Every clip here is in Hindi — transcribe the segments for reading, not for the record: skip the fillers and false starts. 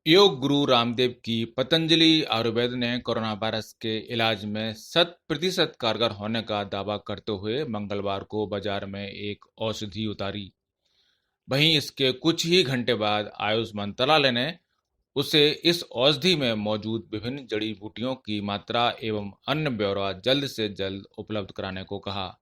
योग गुरु रामदेव की पतंजलि आयुर्वेद ने कोरोना वायरस के इलाज में 100% कारगर होने का दावा करते हुए मंगलवार को बाजार में एक औषधि उतारी। वहीं इसके कुछ ही घंटे बाद आयुष मंत्रालय ने उसे इस औषधि में मौजूद विभिन्न जड़ी बूटियों की मात्रा एवं अन्य ब्यौरा जल्द से जल्द उपलब्ध कराने को कहा।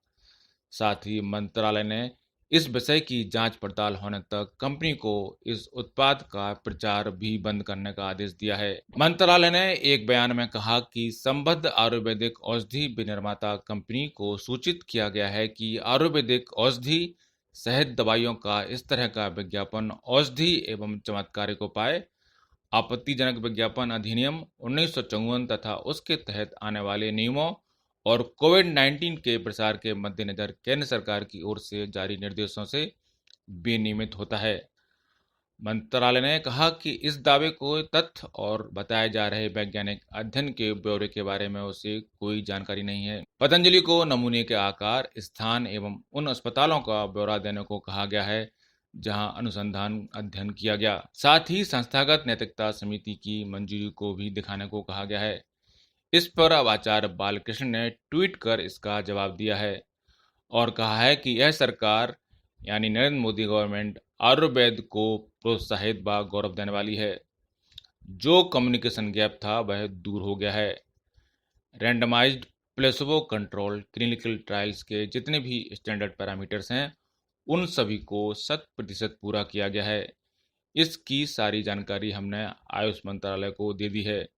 साथ ही मंत्रालय ने इस विषय की जांच पड़ताल होने तक कंपनी को इस उत्पाद का प्रचार भी बंद करने का आदेश दिया है। मंत्रालय ने एक बयान में कहा कि संबद्ध आयुर्वेदिक औषधि विनिर्माता कंपनी को सूचित किया गया है कि आयुर्वेदिक औषधि सहित दवाइयों का इस तरह का विज्ञापन औषधि एवं चमत्कारिक उपाय आपत्तिजनक विज्ञापन अधिनियम 1954 तथा उसके तहत आने वाले नियमों और कोविड-19 के प्रसार के मद्देनजर केंद्र सरकार की ओर से जारी निर्देशों से विनियमित होता है। मंत्रालय ने कहा कि इस दावे को तथ्य और बताए जा रहे वैज्ञानिक अध्ययन के ब्यौरे के बारे में उसे कोई जानकारी नहीं है। पतंजलि को नमूने के आकार, स्थान एवं उन अस्पतालों का ब्यौरा देने को कहा गया है जहां अनुसंधान अध्ययन किया गया। साथ ही संस्थागत नैतिकता समिति की मंजूरी को भी दिखाने को कहा गया है। इस पर अब आचार्य बालकृष्ण ने ट्वीट कर इसका जवाब दिया है और कहा है कि यह सरकार यानी नरेंद्र मोदी गवर्नमेंट आयुर्वेद को प्रोत्साहित व गौरव देने वाली है। जो कम्युनिकेशन गैप था वह दूर हो गया है। Randomised placebo control clinical trials के जितने भी स्टैंडर्ड पैरामीटर्स हैं उन सभी को 100% पूरा किया गया है। इसकी सारी जानकारी हमने आयुष मंत्रालय को दे दी है।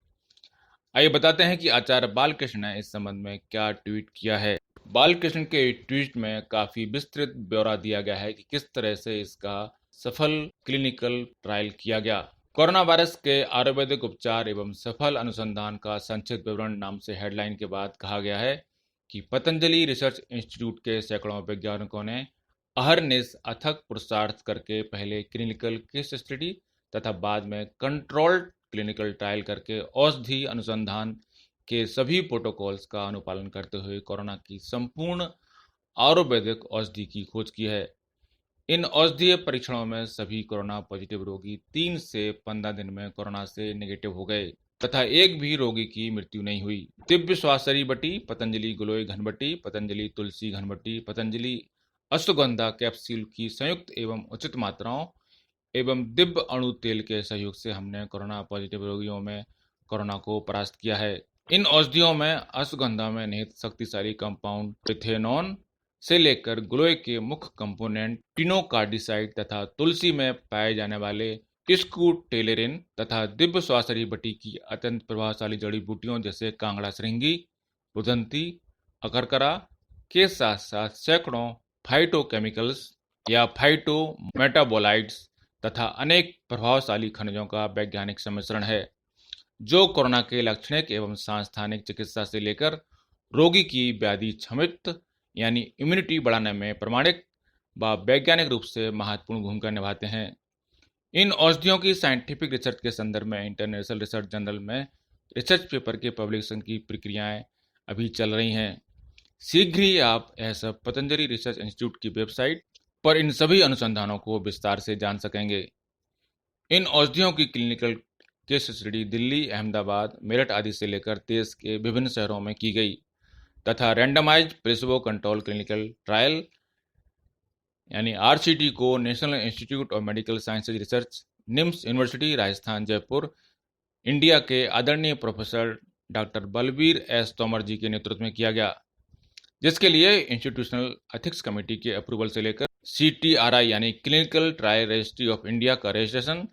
आइए बताते हैं कि आचार्य बालकृष्ण ने इस संबंध में क्या ट्वीट किया है। बालकृष्ण के ट्वीट में काफी विस्तृत ब्यौरा दिया गया है कि किस तरह से इसका सफल क्लिनिकल ट्रायल किया गया। कोरोना वायरस के आयुर्वेदिक उपचार एवं सफल अनुसंधान का संक्षिप्त विवरण नाम से हेडलाइन के बाद कहा गया है कि पतंजलि रिसर्च इंस्टीट्यूट के सैकड़ों वैज्ञानिकों ने अहरनिश अथक पुरुषार्थ करके पहले क्लिनिकल केस स्टडी तथा बाद में कंट्रोल्ड क्लिनिकल ट्रायल करके औषधि अनुसंधान के सभी प्रोटोकॉल्स का अनुपालन करते हुए कोरोना की संपूर्ण आयुर्वेदिक औषधि की खोज की है। इन औषधीय परीक्षणों में सभी कोरोना पॉजिटिव रोगी 3 से 15 दिन में कोरोना से नेगेटिव हो गए तथा एक भी रोगी की मृत्यु नहीं हुई। दिव्य स्वासरी बटी, पतंजलि गिलोय घनबटी, पतंजलि तुलसी घनबटी, पतंजलि अश्वगंधा कैप्सूल की संयुक्त एवं उचित मात्राओं एवं दिव्य अणु तेल के सहयोग से हमने कोरोना पॉजिटिव रोगियों में कोरोना को परास्त किया है। इन औषधियों में अश्वगंधा में निहित शक्तिशाली कंपाउंड पिथेनॉन से लेकर गिलोय के मुख्य कंपोनेंट टिनोकार्डिसाइड तथा तुलसी में पाए जाने वाले स्कूटेलेरिन तथा दिव्य स्वासरी बटी की अत्यंत प्रभावशाली जड़ी बूटियों जैसे कांगड़ा श्रृंगी, रुदंती, अकरकरा के साथ साथ सैकड़ों फाइटोकेमिकल्स या फाइटो मेटाबोलाइट्स तथा अनेक प्रभावशाली खनिजों का वैज्ञानिक सम्मिश्रण है जो कोरोना के लाक्षणिक एवं सांस्थानिक चिकित्सा से लेकर रोगी की व्याधि क्षमित यानी इम्यूनिटी बढ़ाने में प्रमाणिक व वैज्ञानिक रूप से महत्वपूर्ण भूमिका निभाते हैं। इन औषधियों की साइंटिफिक रिसर्च के संदर्भ में इंटरनेशनल रिसर्च जर्नल में रिसर्च पेपर के पब्लिकेशन की प्रक्रियाएं अभी चल रही हैं। शीघ्र ही आप यह सब पतंजलि रिसर्च इंस्टीट्यूट की वेबसाइट पर इन सभी अनुसंधानों को विस्तार से जान सकेंगे। इन औषधियों की clinical case study Delhi, Ahmedabad, Meerut आदि से लेकर देश के विभिन्न शहरों में की गई तथा randomized placebo control clinical trial यानी आरसीटी को national institute of medical sciences research, NIMS university Rajasthan Jaipur, India के आदरणीय professor doctor Balbir S Tomar ji के नेतृत्व में किया गया, जिसके लिए इंस्टीट्यूशनल एथिक्स कमेटी के अप्रूवल से लेकर CTRI यानी clinical trial registry of India का रजिस्ट्रेशन,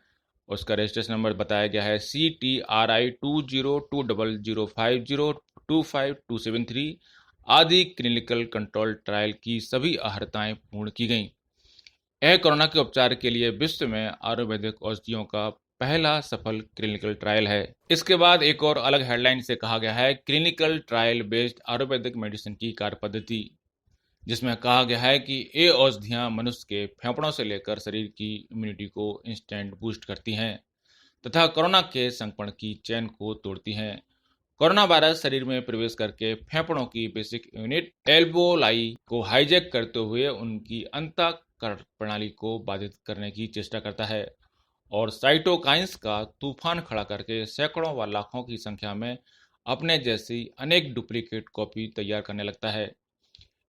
उसका रजिस्ट्रेशन नंबर बताया गया है CTRI 202050252273 आदि क्लिनिकल कंट्रोल ट्रायल की सभी अहर्ताएं पूर्ण की गईं। यह कोरोना के उपचार के लिए विश्व में आयुर्वेदिक औषधियों का पहला सफल क्लिनिकल ट्रायल है। इसके बाद एक और अलग हेडलाइन से कहा गया है clinical trial based Ayurvedic medicine की कार्य पद्धति, जिसमें कहा गया है कि ये औषधियां मनुष्य के फेफड़ों से लेकर शरीर की इम्यूनिटी को इंस्टेंट बूस्ट करती हैं तथा कोरोना के संक्रमण की चेन को तोड़ती हैं। कोरोना वायरस शरीर में प्रवेश करके फेफड़ों की बेसिक यूनिट एल्वोलाई को हाईजैक करते हुए उनकी अंतःकरण प्रणाली को बाधित करने की चेष्टा करता है और साइटोकाइंस का तूफान खड़ा करके सैकड़ों व लाखों की संख्या में अपने जैसी अनेक डुप्लीकेट कॉपी तैयार करने लगता है।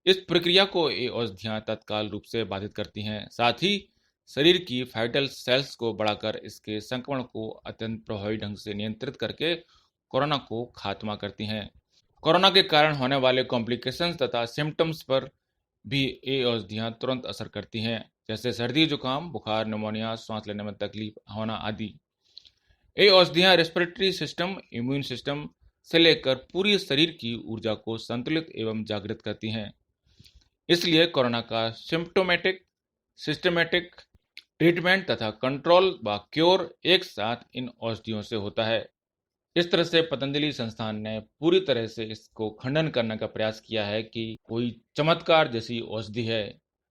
इस प्रक्रिया को ये औषधियाँ तत्काल रूप से बाधित करती हैं, साथ ही शरीर की वाइटल सेल्स को बढ़ाकर इसके संक्रमण को अत्यंत प्रभावी ढंग से नियंत्रित करके कोरोना को खात्मा करती हैं। कोरोना के कारण होने वाले कॉम्प्लिकेशंस तथा सिम्टम्स पर भी ये औषधियाँ तुरंत असर करती हैं, जैसे सर्दी, जुकाम, बुखार, निमोनिया, सांस लेने में तकलीफ होना आदि। ये औषधियाँ रेस्पिरेटरी सिस्टम, इम्यून सिस्टम से लेकर पूरी शरीर की ऊर्जा को संतुलित एवं जागृत करती हैं। इसलिए कोरोना का सिम्प्टोमेटिक, सिस्टमेटिक ट्रीटमेंट तथा कंट्रोल व क्योर एक साथ इन औषधियों से होता है। इस तरह से पतंजलि संस्थान ने पूरी तरह से इसको खंडन करने का प्रयास किया है कि कोई चमत्कार जैसी औषधि है।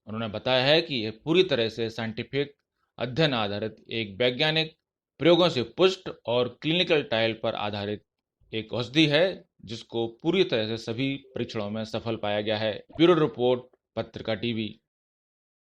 उन्होंने बताया है कि यह पूरी तरह से साइंटिफिक अध्ययन आधारित, एक वैज्ञानिक प्रयोगों से पुष्ट और क्लिनिकल ट्रायल पर आधारित एक औषधि है, जिसको पूरी तरह से सभी परीक्षणों में सफल पाया गया है। ब्यूरो रिपोर्ट, पत्रिका टीवी।